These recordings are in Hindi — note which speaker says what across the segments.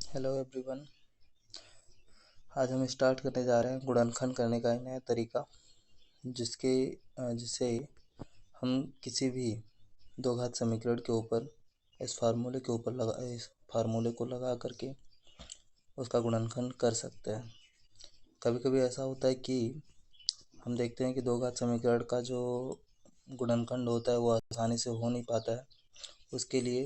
Speaker 1: Hello everyone. आज हम स्टार्ट करने जा रहे हैं गुणनखंड करने का एक नया तरीका, जिससे हम किसी भी दो घात समीकरण के ऊपर इस फार्मूले को लगा करके उसका गुणनखंड कर सकते हैं। कभी कभी ऐसा होता है कि हम देखते हैं कि दो घात समीकरण का जो गुणनखंड होता है वो आसानी से हो नहीं पाता है। उसके लिए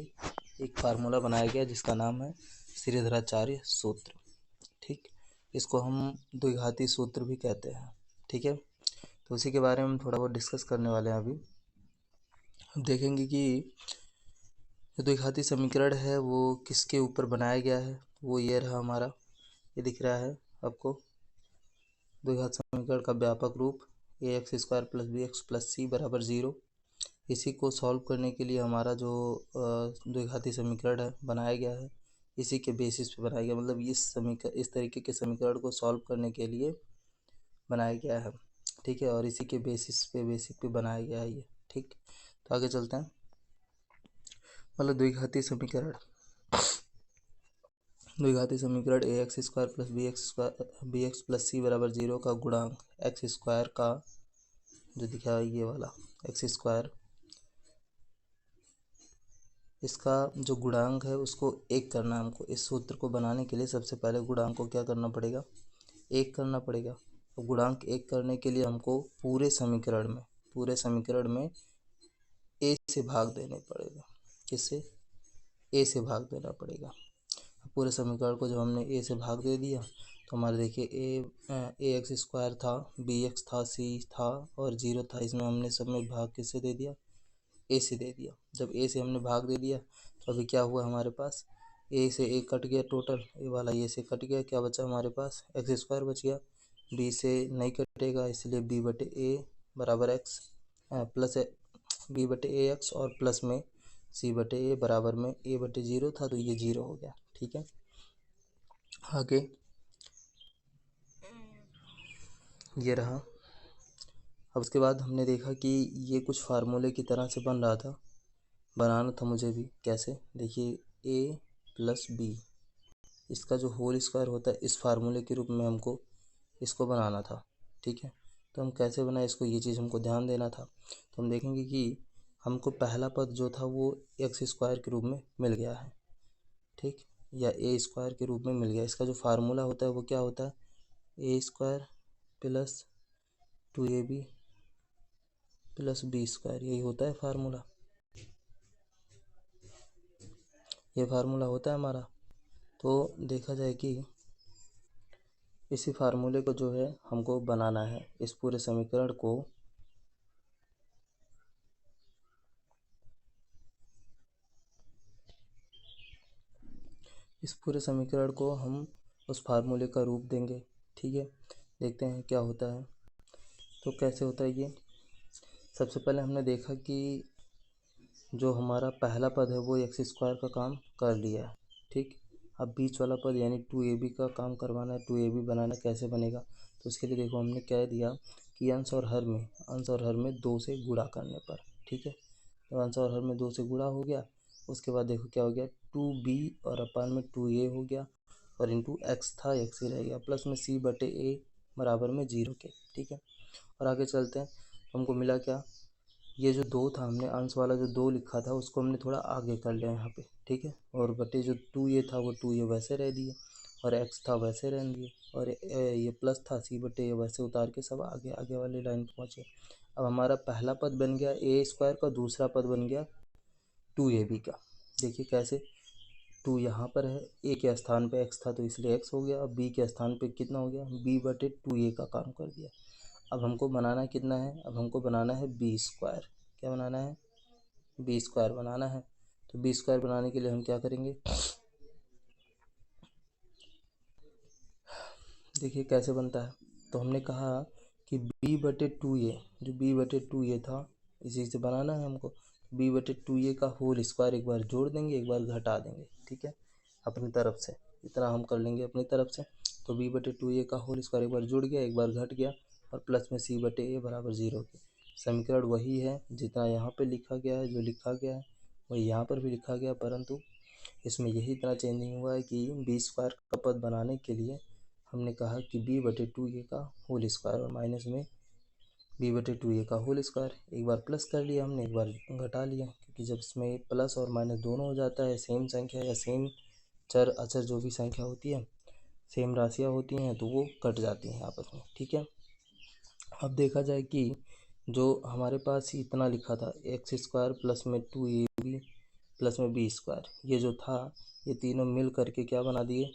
Speaker 1: एक फार्मूला बनाया गया जिसका नाम है श्रीधराचार्य सूत्र। ठीक, इसको हम द्विघाती सूत्र भी कहते हैं। ठीक है, तो उसी के बारे में हम थोड़ा बहुत डिस्कस करने वाले हैं। अभी हम देखेंगे कि जो द्विघाती समीकरण है वो किसके ऊपर बनाया गया है। वो ये रहा हमारा, ये दिख रहा है आपको, द्विघात समीकरण का व्यापक रूप ax² + bx + c = 0। इसी को सॉल्व करने के लिए हमारा जो द्विघाती समीकरण है बनाया गया है, इसी के बेसिस पे बनाया गया, मतलब इस तरीके के समीकरण को सॉल्व करने के लिए बनाया गया है। ठीक है, और इसी के बेसिक पे बनाया गया है ये। ठीक, तो आगे चलते हैं। मतलब द्विघाती समीकरण ax² + bx + c = 0 का गुणांक x² का जो दिखा है ये वाला x², इसका जो गुणांक है उसको एक करना है हमको। इस सूत्र को बनाने के लिए सबसे पहले गुणांक को क्या करना पड़ेगा, एक करना पड़ेगा। तो गुणांक एक करने के लिए हमको पूरे समीकरण में a से भाग देने पड़ेगा। किससे? a से भाग देना पड़ेगा। पूरे समीकरण को जब हमने a से भाग दे दिया तो हमारे देखिए ax² था, bx था, c था और 0 था। इसमें हमने सब में भाग किससे दे दिया, a से दे दिया। जब a से हमने भाग दे दिया तो अभी क्या हुआ हमारे पास, a से a कट गया, टोटल a वाला a से कट गया, क्या बचा हमारे पास x² बच गया। b से नहीं कटेगा इसलिए b/a बराबर x प्लस b/ax और प्लस में c/a बराबर में a/0 था तो ये 0 हो गया। ठीक है, आगे ये रहा। अब उसके बाद हमने देखा कि ये कुछ फार्मूले की तरह से बन रहा था, बनाना था मुझे भी। कैसे, देखिए a + b, इसका जो होल स्क्वायर होता है इस फार्मूले के रूप में हमको इसको बनाना था। ठीक है, तो हम कैसे बनाए इसको, ये चीज़ हमको ध्यान देना था। तो हम देखेंगे कि हमको पहला पद जो था वो x² के रूप में मिल गया है। ठीक, या a² के रूप में मिल गया। इसका जो फार्मूला होता है वो क्या होता है, a² + 2ab + b², यही होता है फार्मूला। ये फार्मूला होता है हमारा। तो देखा जाए कि इसी फार्मूले को जो है हमको बनाना है, इस पूरे समीकरण को हम उस फार्मूले का रूप देंगे। ठीक है, देखते हैं क्या होता है। तो कैसे होता है ये, सबसे पहले हमने देखा कि जो हमारा पहला पद है वो x² का काम कर लिया है। ठीक, अब बीच वाला पद यानी 2ab का काम करवाना है। 2ab बनाना कैसे बनेगा, तो उसके लिए देखो हमने क्या दिया कि अंश और हर में 2 से गुणा करने पर। ठीक है, तो अंश और हर में 2 से गुणा हो गया। उसके बाद देखो क्या हो गया, 2b और अपान में 2a हो गया और इंटू x था, x ही रह गया, प्लस में c/a बराबर में 0 के। ठीक है, और आगे चलते हैं। हमको मिला क्या, ये जो 2 था, हमने अंश वाला जो 2 लिखा था उसको हमने थोड़ा आगे कर लिया यहाँ पे। ठीक है, और बटे जो 2a था वो 2a वैसे रह दिए और x था वैसे रहने दिए, और ये प्लस था c/a वैसे उतार के सब आगे आगे वाली लाइन पर पहुँचे। अब हमारा पहला पद बन गया a² का, दूसरा पद बन गया 2ab का। देखिए कैसे, 2 यहाँ पर है, a के स्थान पे x था तो इसलिए x हो गया। अब b के स्थान पे कितना हो गया, b/2a का काम कर दिया। अब हमको बनाना कितना है, अब हमको बनाना है b²। क्या बनाना है, b² बनाना है। तो b² बनाने के लिए हम क्या करेंगे, देखिए कैसे बनता है। तो हमने कहा कि b/2a, जो b/2a था इसी से बनाना है हमको। b/2a का होल स्क्वायर एक बार जोड़ देंगे, एक बार घटा देंगे। ठीक है, अपनी तरफ से इतना हम कर लेंगे अपनी तरफ से। तो b/2a का होल स्क्वायर एक बार जुड़ गया, एक बार घट गया, और प्लस में c/a बराबर 0 के। समीकरण वही है जितना यहाँ पे लिखा गया है, जो लिखा गया है वही यहाँ पर भी लिखा गया, परंतु इसमें यही इतना चेंजिंग हुआ है कि बी स्क्वायर का पद बनाने के लिए हमने कहा कि b/2a का होल स्क्वायर और माइनस में b/2a का होल स्क्वायर। एक बार प्लस कर लिया हमने, एक बार घटा लिया, क्योंकि जब इसमें प्लस और माइनस दोनों हो जाता है, सेम संख्या या सेम चर अचर जो भी संख्या होती है, सेम राशियाँ होती हैं, तो वो कट जाती हैं आपस में। ठीक है, अब देखा जाए कि जो हमारे पास इतना लिखा था x² प्लस में 2ab प्लस में b स्क्वायर, ये जो था ये तीनों मिल करके क्या बना दिए,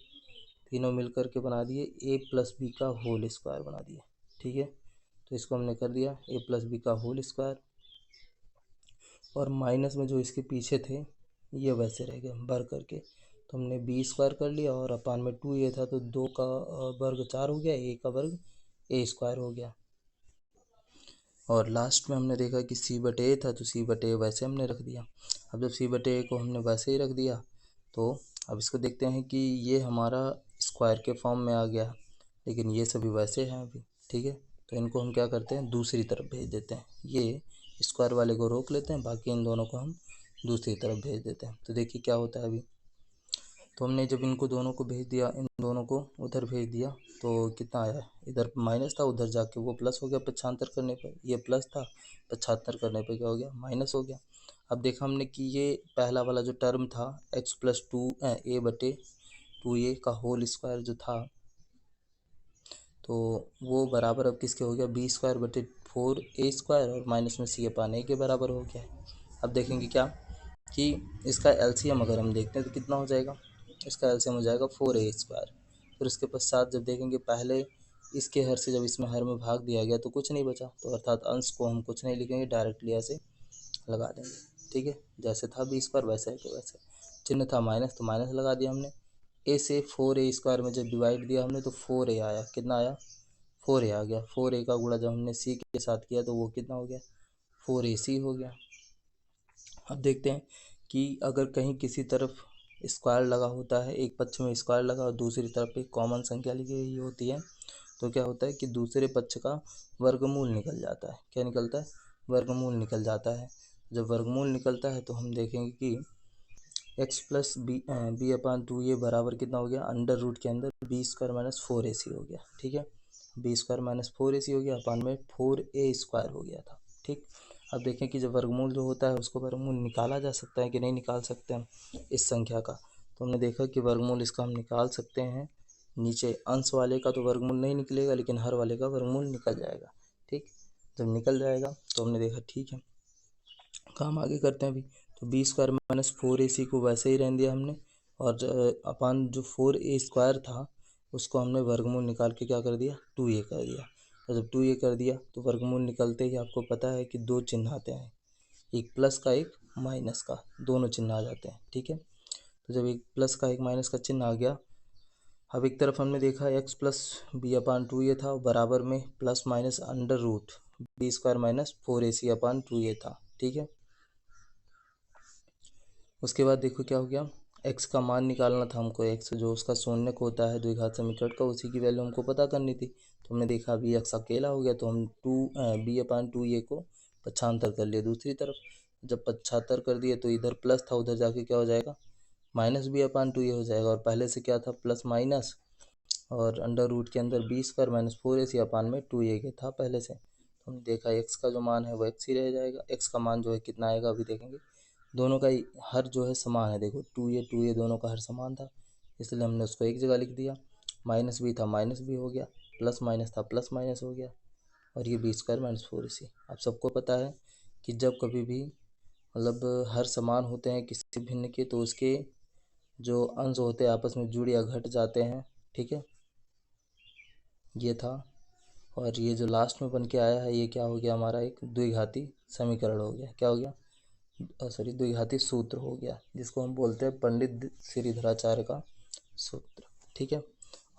Speaker 1: तीनों मिल करके बना दिए a प्लस बी का होल स्क्वायर बना दिए। ठीक है, तो इसको हमने कर दिया a प्लस बी का होल स्क्वायर, और माइनस में जो इसके पीछे थे ये वैसे रह गए बर करके, तो हमने बी स्क्वायर कर लिया, और अपान में 2a था तो 2 का वर्ग 4 हो गया, a का वर्ग a स्क्वायर हो गया। और लास्ट में हमने देखा कि c/a था तो c/a वैसे हमने रख दिया। अब जब c/a को हमने वैसे ही रख दिया, तो अब इसको देखते हैं कि ये हमारा स्क्वायर के फॉर्म में आ गया, लेकिन ये सभी वैसे हैं अभी। ठीक है, तो इनको हम क्या करते हैं, दूसरी तरफ भेज देते हैं। ये स्क्वायर वाले को रोक लेते हैं, बाकी इन दोनों को हम दूसरी तरफ भेज देते हैं। तो देखिए क्या होता है अभी। तो हमने जब इनको दोनों को भेज दिया, इन दोनों को उधर भेज दिया, तो कितना आया, इधर माइनस था, उधर जाके वो प्लस हो गया पक्षांतर करने पर, ये प्लस था, पक्षांतर करने पर क्या हो गया, माइनस हो गया। अब देखा हमने कि ये पहला वाला जो टर्म था x+2a/2a का होल स्क्वायर जो था, तो वो बराबर अब किसके हो गया, b²/4a² और माइनस में c/a के बराबर हो गया है। अब देखेंगे क्या कि इसका एलसीएम अगर हम देखते हैं तो कितना हो जाएगा, इसका एलसीएम हो जाएगा 4a²। फिर उसके पश्चात जब देखेंगे, पहले इसके हर से जब इसमें हर में भाग दिया गया तो कुछ नहीं बचा, तो अर्थात अंश को हम कुछ नहीं लिखेंगे, डायरेक्टली ऐसे लगा देंगे। ठीक है, जैसे था b² वैसे है कि वैसे, चिन्ह था माइनस तो माइनस लगा दिया हमने। a से 4a² में जब डिवाइड दिया हमने तो 4a आया, कितना आया, 4a आ गया। 4a का गुणा जब हमने c के साथ किया तो वो कितना हो गया, 4ac हो गया। अब देखते हैं कि अगर कहीं किसी तरफ स्क्वायर लगा होता है, एक पक्ष में स्क्वायर लगा और दूसरी तरफ एक कॉमन संख्या लिखी गई होती है, तो क्या होता है कि दूसरे पक्ष का वर्गमूल निकल जाता है। क्या निकलता है, वर्गमूल निकल जाता है। जब वर्गमूल निकलता है तो हम देखेंगे कि x+b/2a बराबर कितना हो गया, अंडर रूट के अंदर b² - 4ac हो गया। ठीक है, b² - 4ac हो गया, अपान में 4a² हो गया था। ठीक, अब देखें कि जब वर्गमूल जो होता है उसको वर्गमूल निकाला जा सकता है कि नहीं निकाल सकते हम इस संख्या का, तो हमने देखा कि वर्गमूल इसका हम निकाल सकते हैं। नीचे अंश वाले का तो वर्गमूल नहीं निकलेगा, लेकिन हर वाले का वर्गमूल निकल जाएगा। ठीक, जब निकल जाएगा तो हमने देखा ठीक है, काम आगे करते हैं अभी। तो b² - 4ac को वैसे ही रहने दिया हमने, और अपान जो 4a² था उसको हमने वर्गमूल निकाल के क्या कर दिया, 2a कर दिया। और जब 2a कर दिया तो वर्गमूल निकलते ही आपको पता है कि दो चिन्ह आते हैं, एक प्लस का एक माइनस का, दोनों चिन्ह आ जाते हैं। ठीक है, तो जब एक प्लस का एक माइनस का चिन्ह आ गया, अब एक तरफ हमने देखा x+b/2a था, बराबर में plus minus under root b² - 4ac/2a था। ठीक है, उसके बाद देखो क्या हो गया, x का मान निकालना था हमको, x जो उसका शून्यक होता है द्विघात समीकरण का, उसी की वैल्यू हमको पता करनी थी। तो हमने देखा अभी x अकेला हो गया, तो हम b/2a को पक्षांतर कर लिए दूसरी तरफ। जब पक्षांतर कर दिए तो इधर प्लस था, उधर जाके क्या हो जाएगा, -b/2a हो जाएगा। और पहले से क्या था, प्लस माइनस, और अंडर रूट के अंदर b² - 4ac/2a के था पहले से। तो हमने देखा x का जो मान है वो x ही रह जाएगा। x का मान जो है कितना आएगा अभी देखेंगे, दोनों का ही हर जो है समान है, देखो 2a दोनों का हर समान था, इसलिए हमने उसको एक जगह लिख दिया। माइनस भी था, माइनस भी हो गया, प्लस माइनस था, प्लस माइनस हो गया, और ये b² - 4ac। आप सबको पता है कि जब कभी भी मतलब हर समान होते हैं किसी भिन्न के, तो उसके जो अंश होते हैं आपस में जुड़ या घट जाते हैं। ठीक है, ये था, और ये जो लास्ट में बन के आया है ये क्या हो गया, हमारा एक द्विघाती समीकरण हो गया। क्या हो गया, सॉरी, द्विघाती सूत्र हो गया, जिसको हम बोलते हैं पंडित श्रीधराचार्य का सूत्र। ठीक है,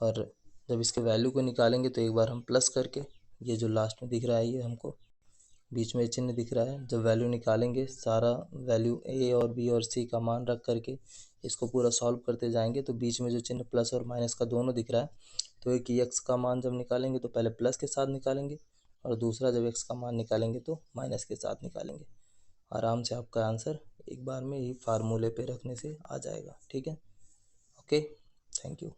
Speaker 1: और जब इसके वैल्यू को निकालेंगे तो एक बार हम प्लस करके, ये जो लास्ट में दिख रहा है ये हमको बीच में चिन्ह दिख रहा है, जब वैल्यू निकालेंगे सारा वैल्यू a और b और c का मान रख करके इसको पूरा सॉल्व करते जाएंगे, तो बीच में जो चिन्ह प्लस और माइनस का दोनों दिख रहा है, तो एक x का मान जब निकालेंगे तो पहले प्लस के साथ निकालेंगे, और दूसरा जब x का मान निकालेंगे तो माइनस के साथ निकालेंगे। आराम से आपका आंसर एक बार में ही फार्मूले पे रखने से आ जाएगा। ठीक है, ओके, थैंक यू।